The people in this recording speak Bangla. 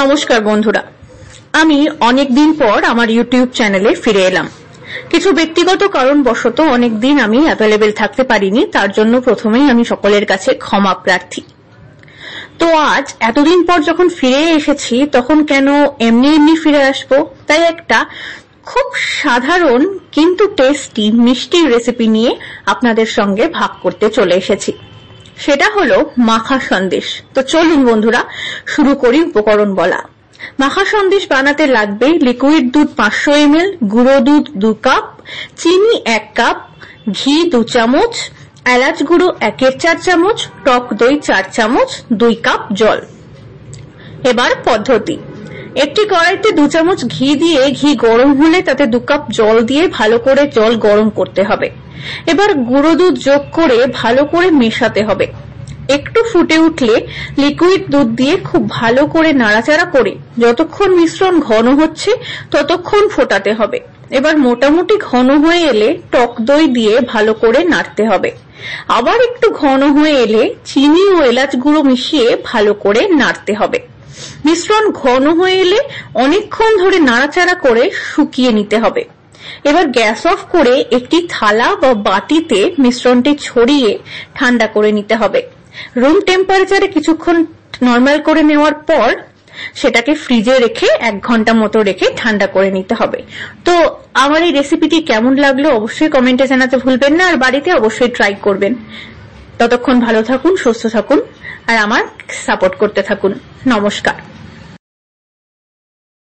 নমস্কার বন্ধুরা, আমি অনেকদিন পর আমার ইউটিউব চ্যানেলে ফিরে এলাম। কিছু ব্যক্তিগত কারণবশত অনেকদিন আমি অ্যাভেলেবেল থাকতে পারিনি, তার জন্য প্রথমেই আমি সকলের কাছে ক্ষমা প্রার্থী। তো আজ এতদিন পর যখন ফিরে এসেছি তখন কেন এমনি ফিরে আসবো, তাই একটা খুব সাধারণ কিন্তু টেস্টি মিষ্টি রেসিপি নিয়ে আপনাদের সঙ্গে ভাগ করতে চলে এসেছি। সেটা হলো মাখা সন্দেশ। তো চলুন বন্ধুরা শুরু করি উপকরণ বলা। মাখা সন্দেশ বানাতে লাগবে লিকুইড দুধ 500 ml, গুঁড়ো দুধ 2 কাপ, চিনি 1 কাপ, ঘি 2 চামচ, এলাচ গুঁড়ো 1/4 চামচ, টক দই 4 চামচ, 2 কাপ জল। এবার পদ্ধতি: একটি কড়াইতে 2 চামচ ঘি দিয়ে ঘি গরম হলে তাতে 2 কাপ জল দিয়ে ভালো করে জল গরম করতে হবে। এবার গুঁড়ো দুধ যোগ করে ভালো করে মেশাতে হবে। একটু ফুটে উঠলে লিকুইড দুধ দিয়ে খুব ভালো করে নাড়াচাড়া করে যতক্ষণ মিশ্রণ ঘন হচ্ছে ততক্ষণ ফোটাতে হবে। এবার মোটামুটি ঘন হয়ে এলে টক দই দিয়ে ভালো করে নাড়তে হবে। আবার একটু ঘন হয়ে এলে চিনি ও এলাচ গুঁড়ো মিশিয়ে ভালো করে নাড়তে হবে। মিশ্রণ ঘন হয়ে এলে অনেকক্ষণ ধরে নাড়াচাড়া করে শুকিয়ে নিতে হবে। এবার গ্যাস অফ করে একটি থালা বা বাটিতে মিশ্রণটি ছড়িয়ে ঠান্ডা করে নিতে হবে। রুম টেম্পারেচারে কিছুক্ষণ নরমাল করে নেওয়ার পর সেটাকে ফ্রিজে রেখে 1 ঘন্টা মতো রেখে ঠান্ডা করে নিতে হবে। তো আমার এই রেসিপিটি কেমন লাগলো অবশ্যই কমেন্টে জানাতে ভুলবেন না, আর বাড়িতে অবশ্যই ট্রাই করবেন। ততক্ষণ ভালো থাকুন, সুস্থ থাকুন আর আমার সাপোর্ট করতে থাকুন। নমস্কার।